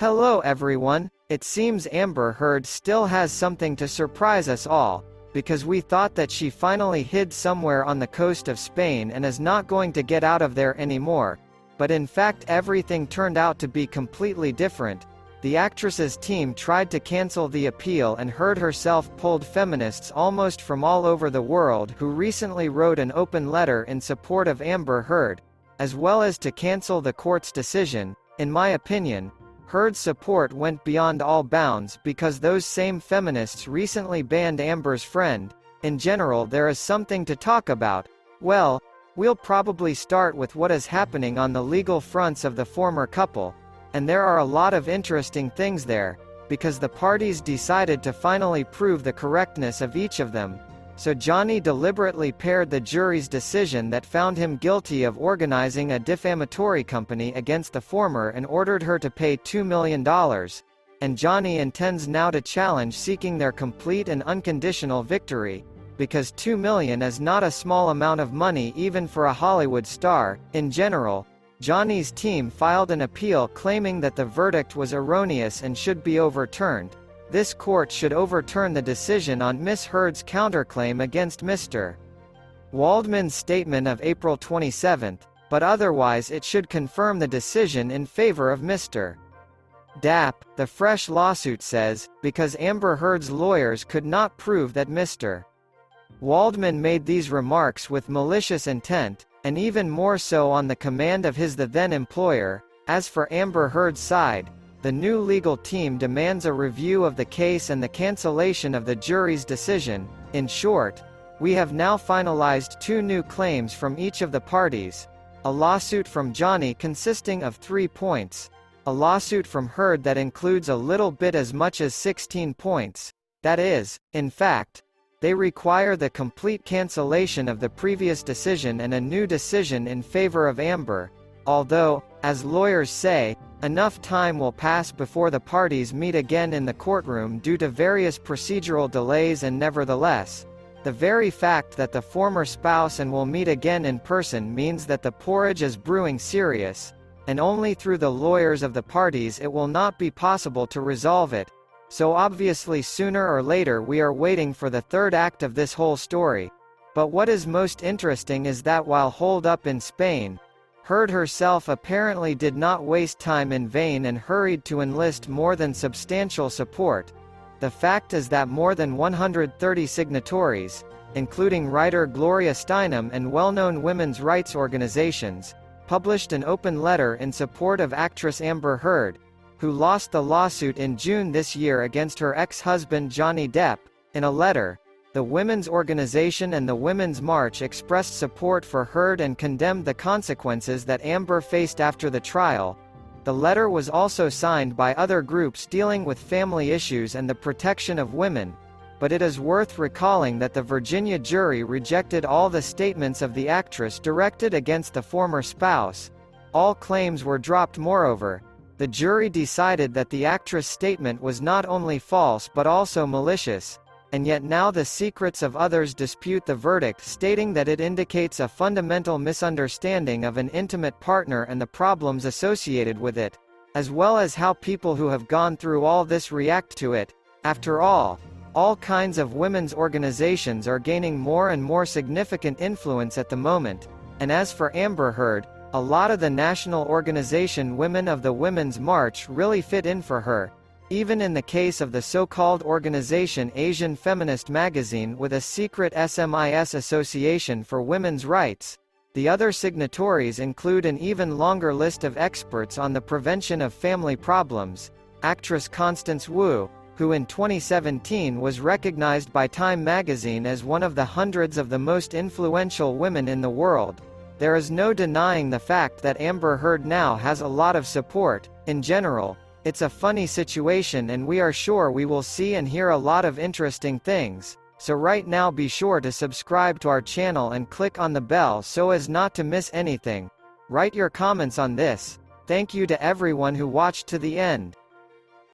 Hello everyone, it seems Amber Heard still has something to surprise us all, because we thought that she finally hid somewhere on the coast of Spain and is not going to get out of there anymore, but in fact everything turned out to be completely different. The actress's team tried to cancel the appeal, and Heard herself pulled feminists almost from all over the world who recently wrote an open letter in support of Amber Heard, as well as to cancel the court's decision. In my opinion, Heard's support went beyond all bounds because those same feminists recently banned Amber's friend. In general, there is something to talk about. Well, we'll probably start with what is happening on the legal fronts of the former couple, and there are a lot of interesting things there, because the parties decided to finally prove the correctness of each of them. So Johnny deliberately paired the jury's decision that found him guilty of organizing a defamatory company against the former and ordered her to pay $2 million, and Johnny intends now to challenge seeking their complete and unconditional victory, because $2 million is not a small amount of money even for a Hollywood star. In general, Johnny's team filed an appeal claiming that the verdict was erroneous and should be overturned. This court should overturn the decision on Miss Heard's counterclaim against Mr. Waldman's statement of April 27, but otherwise it should confirm the decision in favor of Mr. Depp. The fresh lawsuit says, because Amber Heard's lawyers could not prove that Mr. Waldman made these remarks with malicious intent, and even more so on the command of his then employer. As for Amber Heard's side, the new legal team demands a review of the case and the cancellation of the jury's decision. In short, we have now finalized two new claims from each of the parties: a lawsuit from Johnny consisting of 3 points, a lawsuit from Heard that includes a little bit as much as 16 points. That is, in fact, they require the complete cancellation of the previous decision and a new decision in favor of Amber, although, as lawyers say, enough time will pass before the parties meet again in the courtroom due to various procedural delays, and nevertheless, the very fact that the former spouse and will meet again in person means that the porridge is brewing serious, and only through the lawyers of the parties it will not be possible to resolve it. So obviously sooner or later we are waiting for the third act of this whole story. But what is most interesting is that while holed up in Spain, Heard herself apparently did not waste time in vain and hurried to enlist more than substantial support. The fact is that more than 130 signatories, including writer Gloria Steinem and well-known women's rights organizations, published an open letter in support of actress Amber Heard, who lost the lawsuit in June this year against her ex-husband Johnny Depp. In a letter, the women's organization and the Women's March expressed support for Heard and condemned the consequences that Amber faced after the trial. The letter was also signed by other groups dealing with family issues and the protection of women, but it is worth recalling that the Virginia jury rejected all the statements of the actress directed against the former spouse. All claims were dropped. Moreover, the jury decided that the actress' statement was not only false but also malicious. And yet now the secrets of others dispute the verdict, stating that it indicates a fundamental misunderstanding of an intimate partner and the problems associated with it, as well as how people who have gone through all this react to it. After all kinds of women's organizations are gaining more and more significant influence at the moment, and as for Amber Heard, a lot of the national organization Women of the Women's March really fit in for her. Even in the case of the so-called organization Asian Feminist Magazine with a secret SMIS Association for Women's Rights, the other signatories include an even longer list of experts on the prevention of family problems. Actress Constance Wu, who in 2017 was recognized by Time magazine as one of the hundreds of the most influential women in the world. There is no denying the fact that Amber Heard now has a lot of support. In general, it's a funny situation, and we are sure we will see and hear a lot of interesting things. So right now be sure to subscribe to our channel and click on the bell so as not to miss anything. Write your comments on this. Thank you to everyone who watched to the end.